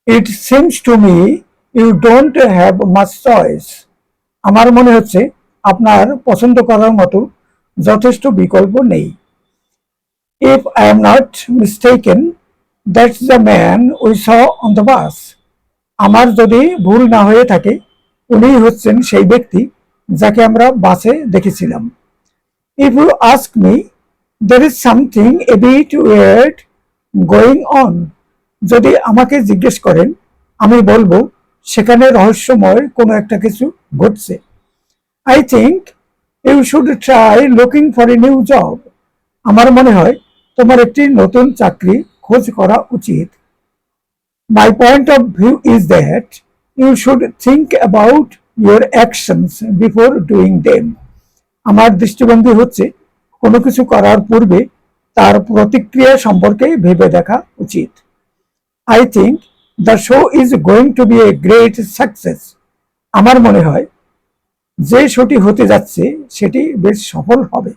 It seems to me you don't have much choice. আমার মনে হচ্ছে আপনার পছন্দ করার মতো যথেষ্ট বিকল্প নেই। If I am not mistaken, that's the man we saw on the bus. আমার যদি ভুল না হয়ে থাকে উনি হচ্ছেন সেই ব্যক্তি যাকে আমরা বাসে দেখেছিলাম। If you ask me, there is something a bit weird going on. যদি আমাকে জিজ্ঞেস করেন আমি বলবো সেখানে রহস্যময় কোনো একটা কিছু ঘটছে। I think you should try looking for a new job. আমার মনে হয় তোমার একটি নতুন চাকরি খোঁজ করা উচিত। My point of view is that you should think about your actions before doing them. আমার দৃষ্টিভঙ্গি হচ্ছে কোনো কিছু করার পূর্বে তার প্রতিক্রিয়া সম্পর্কে ভেবে দেখা উচিত। I think the show is going to be a great success. আমার মনে হয় যে শোটি হতে যাচ্ছে সেটি বেশ সফল হবে।